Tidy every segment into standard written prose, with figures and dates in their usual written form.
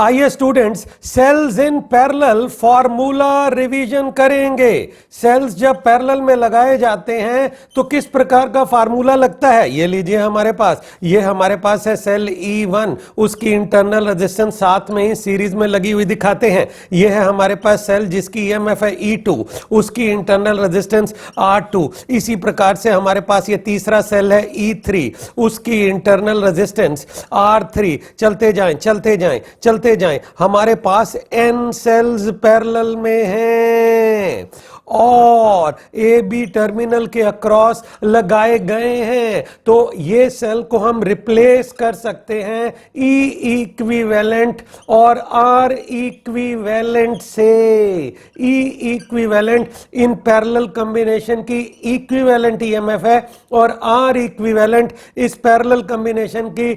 आइए students cells in parallel formula revision करेंगे। Cells जब पैरेलल में लगाए जाते हैं तो किस प्रकार का फार्मूला लगता है, ये लीजिए हमारे पास है सेल E1, उसकी इंटरनल रेजिस्टेंस साथ में ही सीरीज में लगी हुई दिखाते हैं। ये है हमारे पास सेल जिसकी EMF है E2, उसकी इंटरनल रेजिस्टेंस R2। इसी प्रकार से हमारे पास ये तीसरा सेल है E3, उसकी इंटरनल रेजिस्टेंस R3। चलते जाएं, हमारे पास n सेल्स पैरेलल में हैं और ए बी टर्मिनल के अक्रॉस लगाए गए हैं, तो ये सेल को हम रिप्लेस कर सकते हैं E इक्विवेलेंट और R इक्विवेलेंट से। E equivalent in parallel combination की इक्विवेलेंट EMF है और R इक्विवेलेंट इस पैरेलल कॉम्बिनेशन की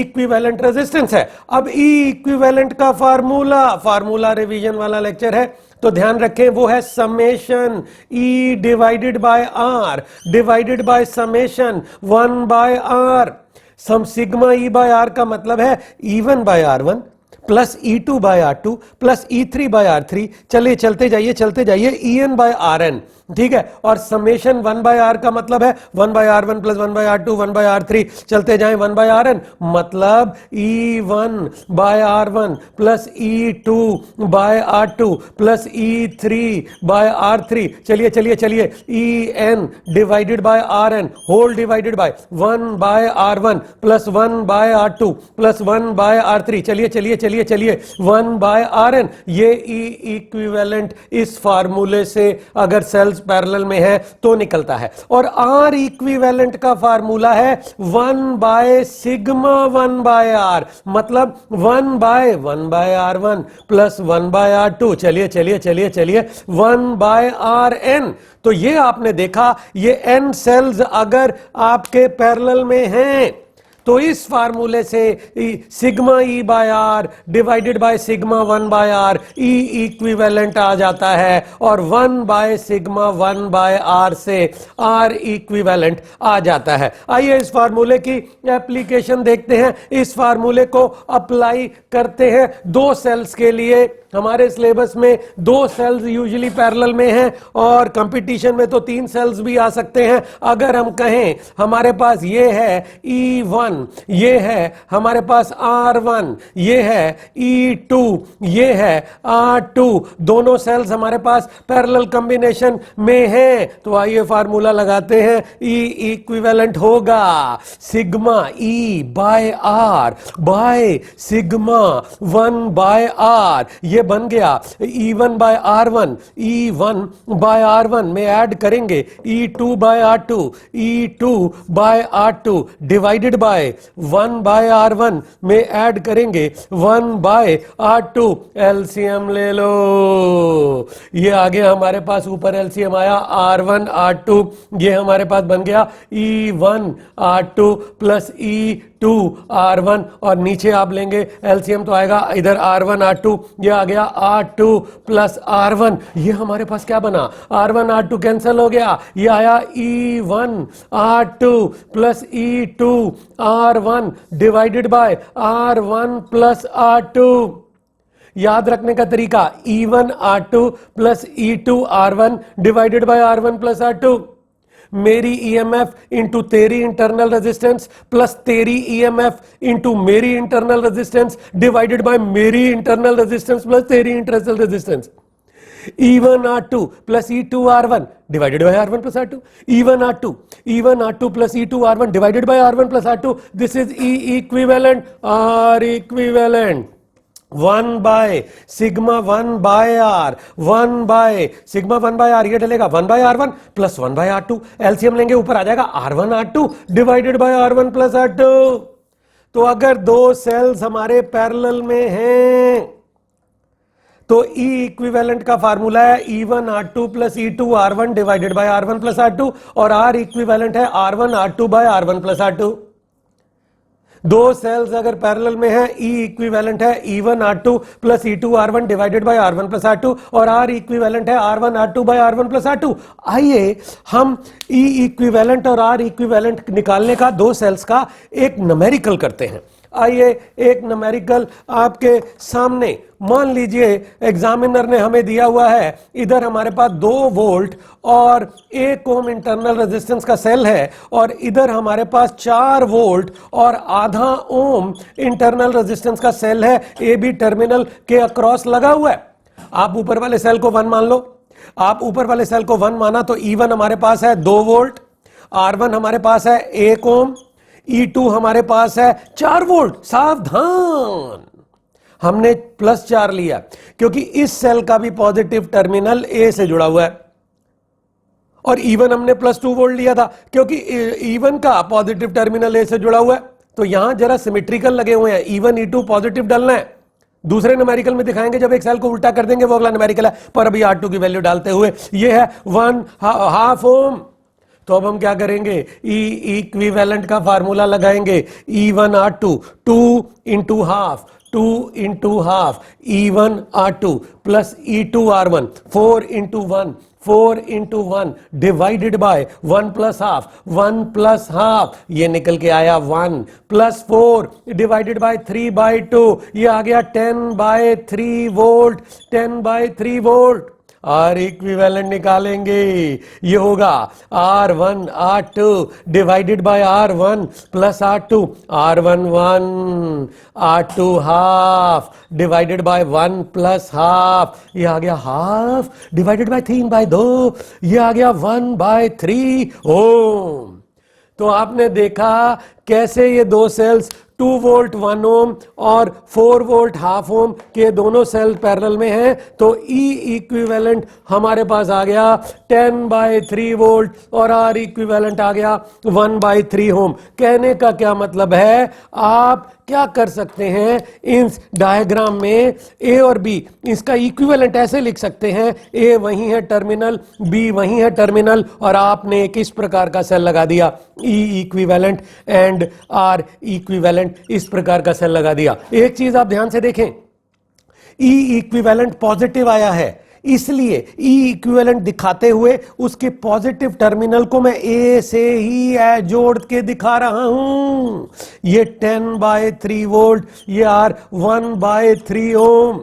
इक्विवेलेंट रेजिस्टेंस है। अब E इक्विवेलेंट का फार्मूला रिवीजन वाला लेक्चर है, तो ध्यान रखें वो है summation E divided by R divided by summation 1 by R। Sum sigma E by R का मतलब है E1 by R1 plus E2 by R2 plus E3 by R3। चलिए चलते जाइए EN बाय RN, ठीक है। और समेशन 1 बाय R का मतलब है 1 by R1 plus 1 by R2 1 by R3। चलते जाएं 1 बाय RN मतलब E1 by R1 plus E2 by R2 plus E3 by R3। चलिए EN divided by RN whole divided by 1 by R1 plus 1 by R2 plus 1 by R3। चलिए 1 by RN। ये E equivalent इस फार्मूले से अगर sales parallel में है तो निकलता है। और R इक्विवेलेंट का फार्मूला है 1 बाय सिग्मा 1 बाय R मतलब 1 by R1 plus 1 by R2। चलिए 1 बाय RN। तो ये आपने देखा, ये n सेल्स अगर आपके पैरेलल में हैं तो इस फार्मूले से sigma E by R divided by sigma 1 by R E equivalent आ जाता है और 1 बाय सिग्मा 1 बाय R से R इक्विवेलेंट आ जाता है। आइए इस फार्मूले की एप्लीकेशन देखते हैं। इस फार्मूले को अप्लाई करते हैं दो सेल्स के लिए। हमारे सिलेबस में 2 सेल्स यूजुअली पैरेलल में हैं और कंपटीशन में तो 3 सेल्स भी आ सकते हैं। अगर हम कहें हमारे पास ये है E1, ये है हमारे पास R1, ये है E2, ये है R2, दोनों सेल्स हमारे पास पैरेलल कॉम्बिनेशन में हैं, तो आइए फार्मूला लगाते हैं। E इक्विवेलेंट होगा sigma E by R by sigma 1 by R। ये बन गया E1 by R1, E1 by R1 में ऐड करेंगे E2 by R2, E2 by R2 divided by 1 by R1 में ऐड करेंगे 1 बाय R2। एलसीएम ले लो, ये आ गया हमारे पास, ऊपर एलसीएम आया R1 R2, ये हमारे पास बन गया E1 R2 plus E2 R1 और नीचे आप लेंगे एलसीएम तो आएगा इधर R1 R2, ये आ गया R2 प्लस R1। ये हमारे पास क्या बना, R1 R2 कैंसिल हो गया, ये आया E1 R2 plus E2 R1 divided by R1 plus R2। याद रखने का तरीका E1 R2 plus E2 R1 divided by R1 plus R2। मेरी EMF इंटू तेरी इंटरनल रेजिस्टेंस प्लस तेरी EMF इंटू मेरी इंटरनल रेजिस्टेंस डिवाइडेड बाय मेरी internal resistance plus तेरी internal resistance. E1 R2 plus E2 R1 divided by R1 plus R2। E1 R2 plus E2 R1 divided by R1 plus R2। This is E equivalent, R equivalent 1 by sigma 1 by R, 1 by sigma 1 by R, ये डलेगा 1 by R1 plus 1 by R2। LCM लेंगे ऊपर आ जाएगा R1 R2 divided by R1 plus R2। तो अगर 2 sales हमारे parallel में हैं तो E इक्विवेलेंट का फार्मूला है E1 R2 plus E2 R1 divided by R1 plus R2 और R इक्विवेलेंट है R1 R2 by R1 plus R2। 2 cells अगर पैरेलल में है E इक्विवेलेंट है E1 R2 plus E2 R1 divided by R1 plus R2 और R equivalent है R1 R2 by R1 plus R2। आइए हम E इक्विवेलेंट और R इक्विवेलेंट निकालने का 2 सेल्स का एक न्यूमेरिकल करते हैं। आइए एक न्यूमेरिकल आपके सामने, मान लीजिए एग्जामिनर ने हमें दिया हुआ है, इधर हमारे पास 2 वोल्ट और 1 ओम इंटरनल रेजिस्टेंस का सेल है, और इधर हमारे पास 4 वोल्ट और आधा ओम इंटरनल रेजिस्टेंस का सेल है, ए बी टर्मिनल के अक्रॉस लगा हुआ है। आप ऊपर वाले सेल को 1 मान लो। आप ऊपर वाले सेल को 1 माना तो E1 हमारे पास है 2 वोल्ट, R1 हमारे पास है 1 ओम, E2 हमारे पास है 4 वोल्ट। सावधान, हमने +4 लिया क्योंकि इस सेल का भी पॉजिटिव टर्मिनल ए से जुड़ा हुआ है, और E1 हमने +2 वोल्ट लिया था क्योंकि E1 का पॉजिटिव टर्मिनल ए से जुड़ा हुआ है। तो यहां जरा सिमेट्रिकल लगे हुए हैं, E1 E2 पॉजिटिव डालना है। दूसरे न्यूमेरिकल में दिखाएंगे जब एक सेल को उल्टा कर देंगे, वो अगला न्यूमेरिकल है, पर अभी R2 की वैल्यू डालते हुए ये है 1/2 ओम। तो अब हम क्या करेंगे, इक्विवेलेंट का फार्मूला लगाएंगे, E1 R2 2 × half, 2 × half, E1 R2 plus E2 R1 4 × 1, 4 × 1 divided by 1 + half, 1 + half, ये निकल के आया 1 + 4 डिवाइडेड बाय 3/2, ये आ गया 10/3 वोल्ट, 10/3 वोल्ट। और इक्विवेलेंट निकालेंगे, ये होगा R1 R2 divided by R1 plus R2, R1 1, R2 half divided by 1 + half, ये आ गया हाफ डिवाइडेड बाय 3/2, ये आ गया 1/3 ओम। तो आपने देखा कैसे ये 2 सेल्स 2 वोल्ट 1 ओम और 4 वोल्ट हाफ ओम के दोनों सेल पैरेलल में हैं। तो E इक्विवेलेंट हमारे पास आ गया 10/3 वोल्ट और R इक्विवेलेंट आ गया 1/3 ओम। कहने का क्या मतलब है, आप क्या कर सकते हैं, इस डायग्राम में A और B इसका इक्विवेलेंट ऐसे लिख सकते हैं, A वही है टर्मिनल, B वही है टर्मिनल, और आपने एक इस प्रकार का सेल लगा दिया, E equivalent and R equivalent, इस प्रकार का सेल लगा दिया। एक चीज आप ध्यान से देखें, E इक्विवेलेंट पॉजिटिव आया है, इसलिए E इक्विवेलेंट दिखाते हुए उसके पॉजिटिव टर्मिनल को मैं A से ही जोड़ के दिखा रहा हूं। ये 10/3 वोल्ट, ये R 1/3 ओम।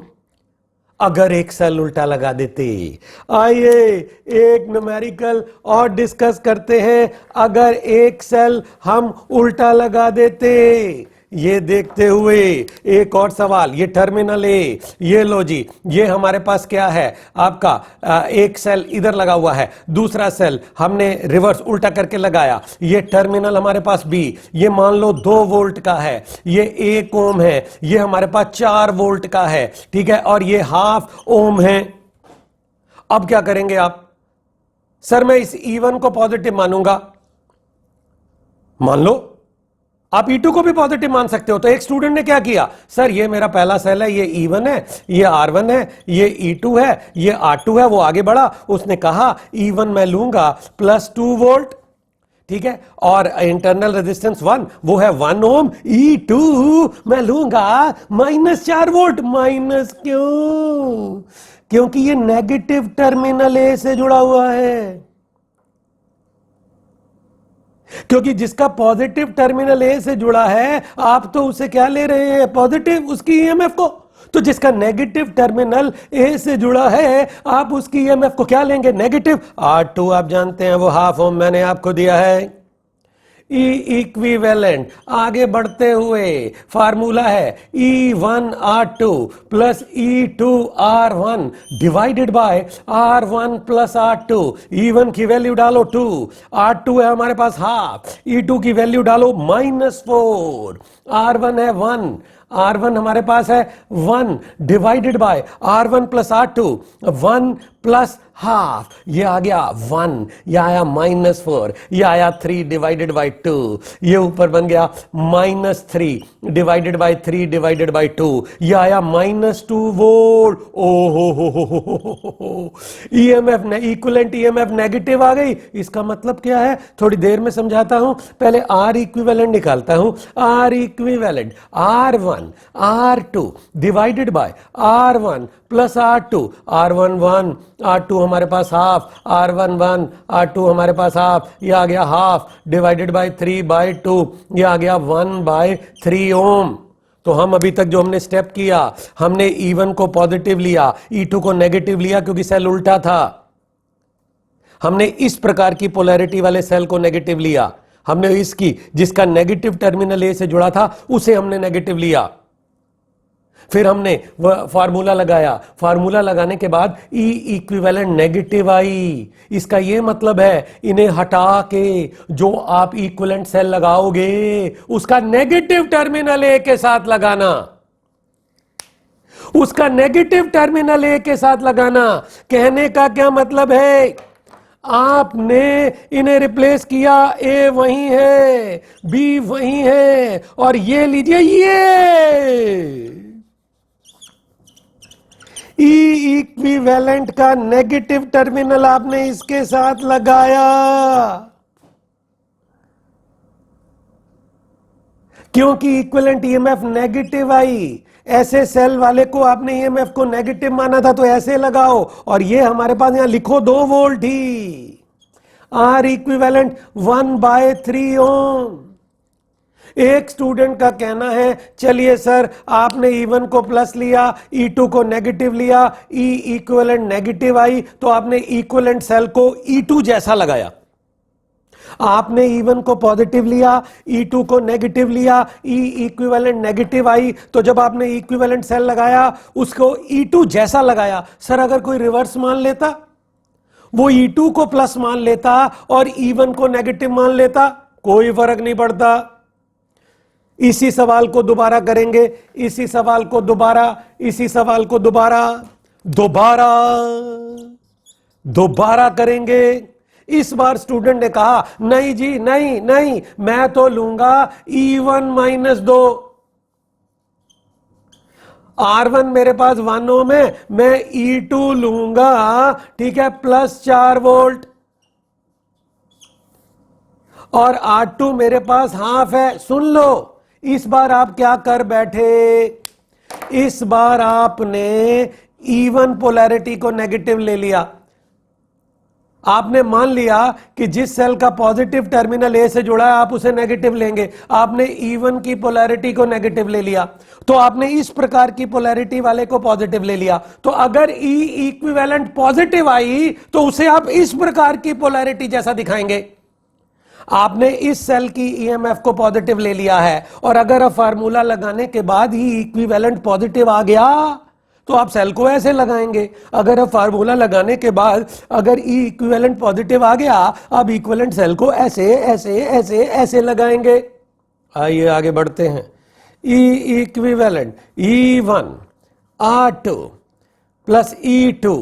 अगर एक सेल उल्टा लगा देते, आइए एक न्यूमेरिकल और डिस्कस करते हैं। अगर एक सेल हम उल्टा लगा देते, ये देखते हुए एक और सवाल, ये टर्मिनल ए, ये लो जी, ये हमारे पास क्या है आपका, एक सेल इधर लगा हुआ है, दूसरा सेल हमने रिवर्स उल्टा करके लगाया, ये टर्मिनल हमारे पास बी, ये मान लो 2 वोल्ट का है, ये 1 ओम है, ये हमारे पास 4 वोल्ट का है, ठीक है, और ये हाफ ओम है। अब क्या करेंगे आप, सर मैं इस E1 को पॉजिटिव मानूंगा, मान लो आप E2 को भी पॉजिटिव मान सकते हो। तो एक स्टूडेंट ने क्या किया, सर ये मेरा पहला सेल है, ये E1 है, ये R1 है, ये E2 है, ये R2 है, वो आगे बढ़ा, उसने कहा E1 मैं लूंगा +2 वोल्ट, ठीक है, और इंटरनल रेजिस्टेंस 1 वो है 1 ओम, E2 मैं लूंगा -4 वोल्ट। माइनस क्यों, क्योंकि ये नेगेटिव टर्मिनल ए से जुड़ा हुआ है, क्योंकि जिसका पॉजिटिव टर्मिनल ए से जुड़ा है, आप तो उसे क्या ले रहे हैं, पॉजिटिव, उसकी ईएमएफ को। तो जिसका नेगेटिव टर्मिनल ए से जुड़ा है, आप उसकी ईएमएफ को क्या लेंगे, नेगेटिव। R2 आप जानते हैं वो हाफ ओम मैंने आपको दिया है। E इक्विवेलेंट, आगे बढ़ते हुए फार्मूला है E1 R2 plus E2 R1 divided by R1 plus R2। E1 की वैल्यू डालो 2, R2 है हमारे पास हाफ, E2 की वैल्यू डालो -4, R1 है 1, R1 हमारे पास है 1 divided by R1 plus R2 1 plus half, ये आ गया 1, ये आया -4, ये आया 3 डिवाइडेड बाय 2, ये ऊपर बन गया -3 डिवाइडेड बाय 3 डिवाइडेड बाय 2, ये आया -2 वोल्ट। ओहो, ईएमएफ इक्विवेलेंट ईएमएफ नेगेटिव आ गई। इसका मतलब क्या है, थोड़ी देर में समझाता हूं, पहले R इक्विवेलेंट निकालता हूं। R equivalent R1 R2 divided by R1 plus R2, R1 1, R2 R2 हमारे पास हाफ, R1 1, R2 हमारे पास हाफ, ये आ गया हाफ डिवाइडेड बाय 3/2, ये आ गया 1/3 ओम। तो हम अभी तक जो हमने स्टेप किया, हमने E1 को पॉजिटिव लिया, E2 को नेगेटिव लिया क्योंकि सेल उल्टा था। हमने इस प्रकार की पोलैरिटी वाले सेल को नेगेटिव लिया, हमने इसकी जिसका नेगेटिव टर्मिनल ए से जुड़ा था उसे हमने नेगेटिव लिया। फिर हमने फार्मूला लगाया, फार्मूला लगाने के बाद E इक्विवेलेंट नेगेटिव आई। इसका यह मतलब है इन्हें हटा के जो आप इक्विवेलेंट सेल लगाओगे उसका नेगेटिव टर्मिनल ए के साथ लगाना, उसका नेगेटिव टर्मिनल ए के साथ लगाना। कहने का क्या मतलब है, आपने इन्हें रिप्लेस किया, ए वही है, बी वही है, और ये लीजिए ये ई इक्विवेलेंट का नेगेटिव टर्मिनल आपने इसके साथ लगाया। क्योंकि इक्विवेलेंट ईएमएफ नेगेटिव आई, ऐसे सेल वाले को आपने ईएमएफ को नेगेटिव माना था तो ऐसे लगाओ, और ये हमारे पास यहां लिखो 2 वोल्ट ही, आर इक्विवेलेंट 1/3 ओम। एक स्टूडेंट का कहना है चलिए सर आपने E1 को प्लस लिया, E2 को नेगेटिव लिया, E इक्विवेलेंट नेगेटिव आई तो आपने इक्विवेलेंट सेल को E2 जैसा लगाया। आपने E1 को पॉजिटिव लिया, E2 को नेगेटिव लिया, E इक्विवेलेंट नेगेटिव आई तो जब आपने इक्विवेलेंट सेल लगाया उसको E2 जैसा लगाया। सर अगर कोई रिवर्स मान लेता, वो E2 को प्लस मान लेता और E1 को नेगेटिव मान लेता, कोई फर्क नहीं पड़ता। इसी सवाल को दोबारा करेंगे, इसी सवाल को दोबारा, इसी सवाल को दोबारा दोबारा दोबारा करेंगे। इस बार स्टूडेंट ने कहा नहीं जी नहीं नहीं, मैं तो लूंगा E1 - 2, R1 मेरे पास 1 ओम है, मैं E2 लूंगा, ठीक है, +4 वोल्ट, और R2 मेरे पास हाफ है। सुन लो, इस बार आप क्या कर बैठे, इस बार आपने E1 पोलैरिटी को नेगेटिव ले लिया। आपने मान लिया कि जिस सेल का पॉजिटिव टर्मिनल ए से जुड़ा है आप उसे नेगेटिव लेंगे। आपने E1 की पोलैरिटी को नेगेटिव ले लिया, तो आपने इस प्रकार की पोलैरिटी वाले को पॉजिटिव ले लिया। तो अगर E इक्विवेलेंट पॉजिटिव आई तो उसे आप इस प्रकार की पोलैरिटी जैसा दिखाएंगे। आपने इस सेल की ईएमएफ को पॉजिटिव ले लिया है, और अगर अब फार्मूला लगाने के बाद ही इक्विवेलेंट पॉजिटिव आ गया तो आप सेल को ऐसे लगाएंगे। अगर अब फार्मूला लगाने के बाद अगर ई इक्विवेलेंट पॉजिटिव आ गया, अब इक्विवेलेंट सेल को ऐसे ऐसे ऐसे ऐसे लगाएंगे। आइए आगे बढ़ते हैं। E equivalent E1 R2 plus E2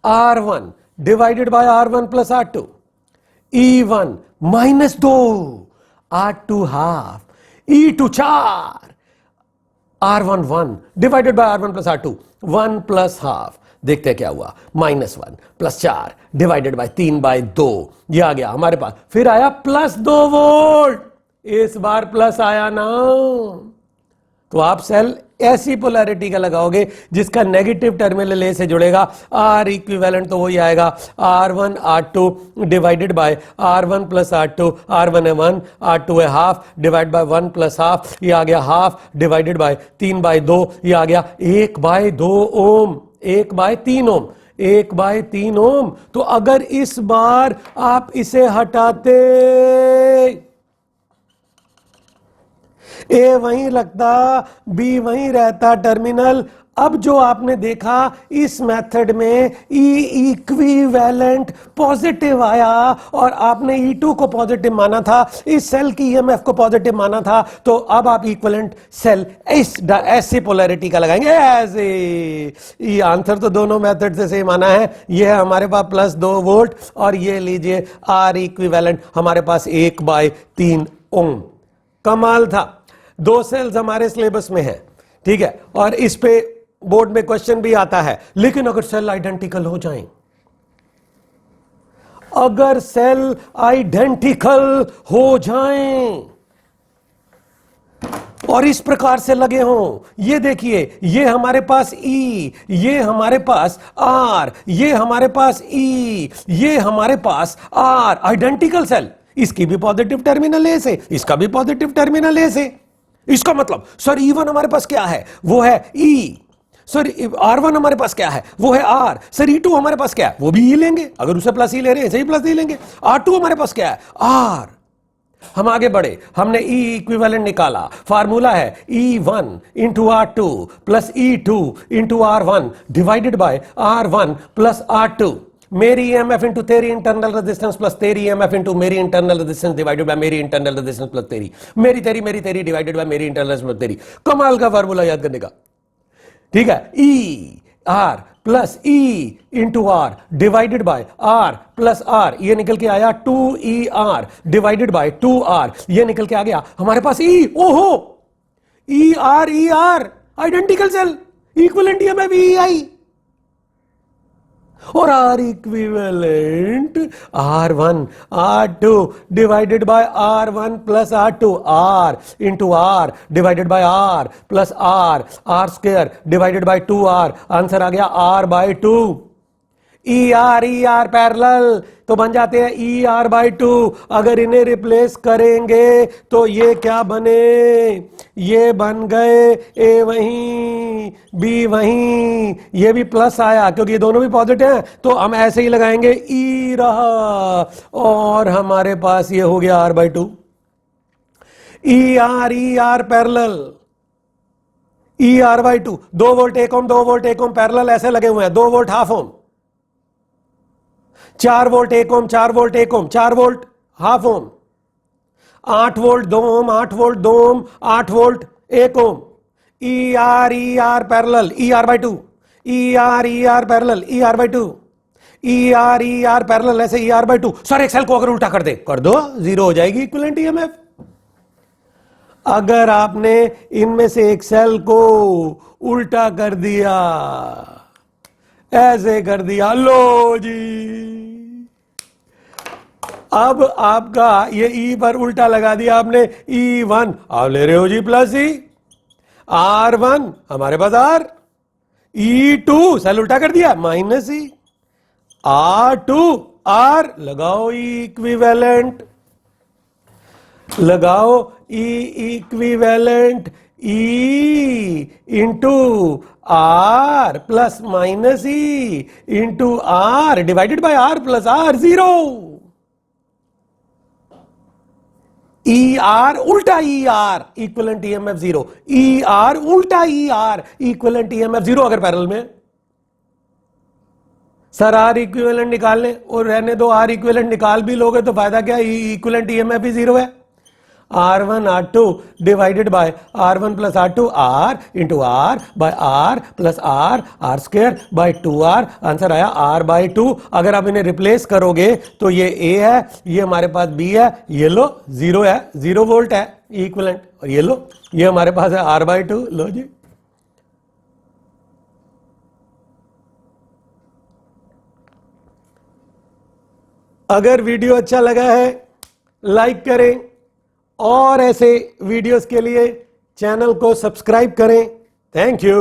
R1 divided by R1 plus R2, E1 -2 R2 half, E2 4, R1 1 divided by R1 plus R2 1 plus half. देखते हैं क्या हुआ, -1 + 4 डिवाइडेड बाय 3/2, ये आ गया हमारे पास। फिर आया +2 वोल्ट, इस बार प्लस आया ना, तो आप सेल ऐसी पोलैरिटी का लगाओगे जिसका नेगेटिव टर्मिनल ए से जुड़ेगा। आर इक्विवेलेंट तो वही आएगा, R1 R2 divided by R1 plus R2, R1 है 1, R2 है half, divide by 1 plus half, ये आ गया हाफ डिवाइडेड बाय 3/2, ये आ गया 1/2 ओम, 1/3 ओम, 1/3 ओम। तो अगर इस बार आप इसे हटाते, ए वहीं लगता, बी वहीं रहता टर्मिनल। अब जो आपने देखा इस मेथड में ई इक्विवेलेंट पॉजिटिव आया और आपने E2 को पॉजिटिव माना था, इस सेल की ईएमएफ को पॉजिटिव माना था, तो अब आप इक्विवेलेंट सेल ऐसी पोलैरिटी का लगाएंगे, ऐसे। ये आंसर तो दोनों मेथड से सेम आना है। ये है हमारे पास +2 वोल्ट, और ये लीजिए आर इक्विवेलेंट हमारे पास 1/3 ओम। कमाल था। 2 सेल्स हमारे सिलेबस में है, ठीक है, और इस पे बोर्ड में क्वेश्चन भी आता है। लेकिन अगर सेल आइडेंटिकल हो जाएं, अगर सेल आइडेंटिकल हो जाएं और इस प्रकार से लगे हों। ये देखिए, ये हमारे पास E, ये हमारे पास R, ये हमारे पास E, ये हमारे पास R, आइडेंटिकल सेल। इसकी भी पॉजिटिव टर्मिनल ए से, इसका भी पॉजिटिव टर्मिनल ए से। इसका मतलब सर E1 हमारे पास क्या है, वो है E। सर R1 हमारे पास क्या है, वो है R। सर E2 हमारे पास क्या है, वो भी E लेंगे, अगर उसे प्लस E ले रहे हैं सही प्लस E लेंगे। R2 हमारे पास क्या है, R। हम आगे बढ़े, हमने E इक्विवेलेंट निकाला। फार्मूला है E1 into R2 plus E2 into R1 divided by R1 plus R2। मेरी EMF इंटू तेरी इंटरनल रेजिस्टेंस प्लस तेरी EMF इंटू मेरी इंटरनल रेजिस्टेंस डिवाइडेड बाय मेरी इंटरनल रेजिस्टेंस प्लस तेरी, मेरी तेरी डिवाइडेड बाय मेरी इंटरनल प्लस तेरी। कमाल का फार्मूला याद करने का, ठीक है। E R plus E into R divided by R plus R, ये निकल के आया 2ER डिवाइडेड बाय 2R, ये निकल के आ गया हमारे पास E। ओहो, ER identical cell, equivalent EMF EI। और R equivalent R1 R2 divided by R1 plus R2, R into R divided by R plus R square divided by 2R। Answer आ गया R बाय 2। ER पैरेलल तो बन जाते हैं ER by 2। अगर इन्हें replace करेंगे तो ये क्या बने, ये बन गए A वहीं B वहीं, ये भी प्लस आया क्योंकि ये दोनों भी पॉजिटिव हैं, तो हम ऐसे ही लगाएंगे E रहा और हमारे पास ये हो गया R by 2। ER parallel, ER by 2, 2 volt 1 ohm 2 volt 1 ohm parallel ऐसे लगे हुए हैं, 2 volt half ohm, 4 volt 1 ohm 4 volt 1 ohm 4 volt half ohm, 8 volt 2 ohm 8 volt 2 ohm 8 volt 1 ohm. ER parallel ER by 2, ER parallel ER by 2, ER parallel ऐसे ER by 2। Sir एक cell को अगर उल्टा कर दो, जीरो हो जाएगी equivalent EMF। अगर आपने इनमें से एक सेल को उल्टा कर दिया, ऐसे कर दिया, लो जी, अब आपका ये E पर उल्टा लगा दिया आपने, E1 आप ले रहे हो जी प्लस E, R1 हमारे पास R, E2 सेल उल्टा कर दिया माइनस E, R2 R लगाओ E इक्विवेलेंट, लगाओ E equivalent, E into R plus minus E into R divided by R plus R, zero. ER उल्टा ER equivalent EMF zero, ER उल्टा ER equivalent EMF zero अगर parallel में। Sir R equivalent निकाल लें और रहने दो, R इक्विवेलेंट निकाल भी लोगे तो फायदा क्या, इक्विवेलेंट EMF ही जीरो है। R1 R2 divided by R1 plus R2 R into R by R plus R square by 2R। Answer आया R बाय 2। अगर आप इन्हें रिप्लेस करोगे तो ये A है, ये हमारे पास B है, ये लो जीरो है, 0 वोल्ट है इक्विवेलेंट, और ये लो ये हमारे पास है R बाय 2। लो जी, अगर वीडियो अच्छा लगा है लाइक करें और ऐसे वीडियोस के लिए चैनल को सब्सक्राइब करें। Thank you.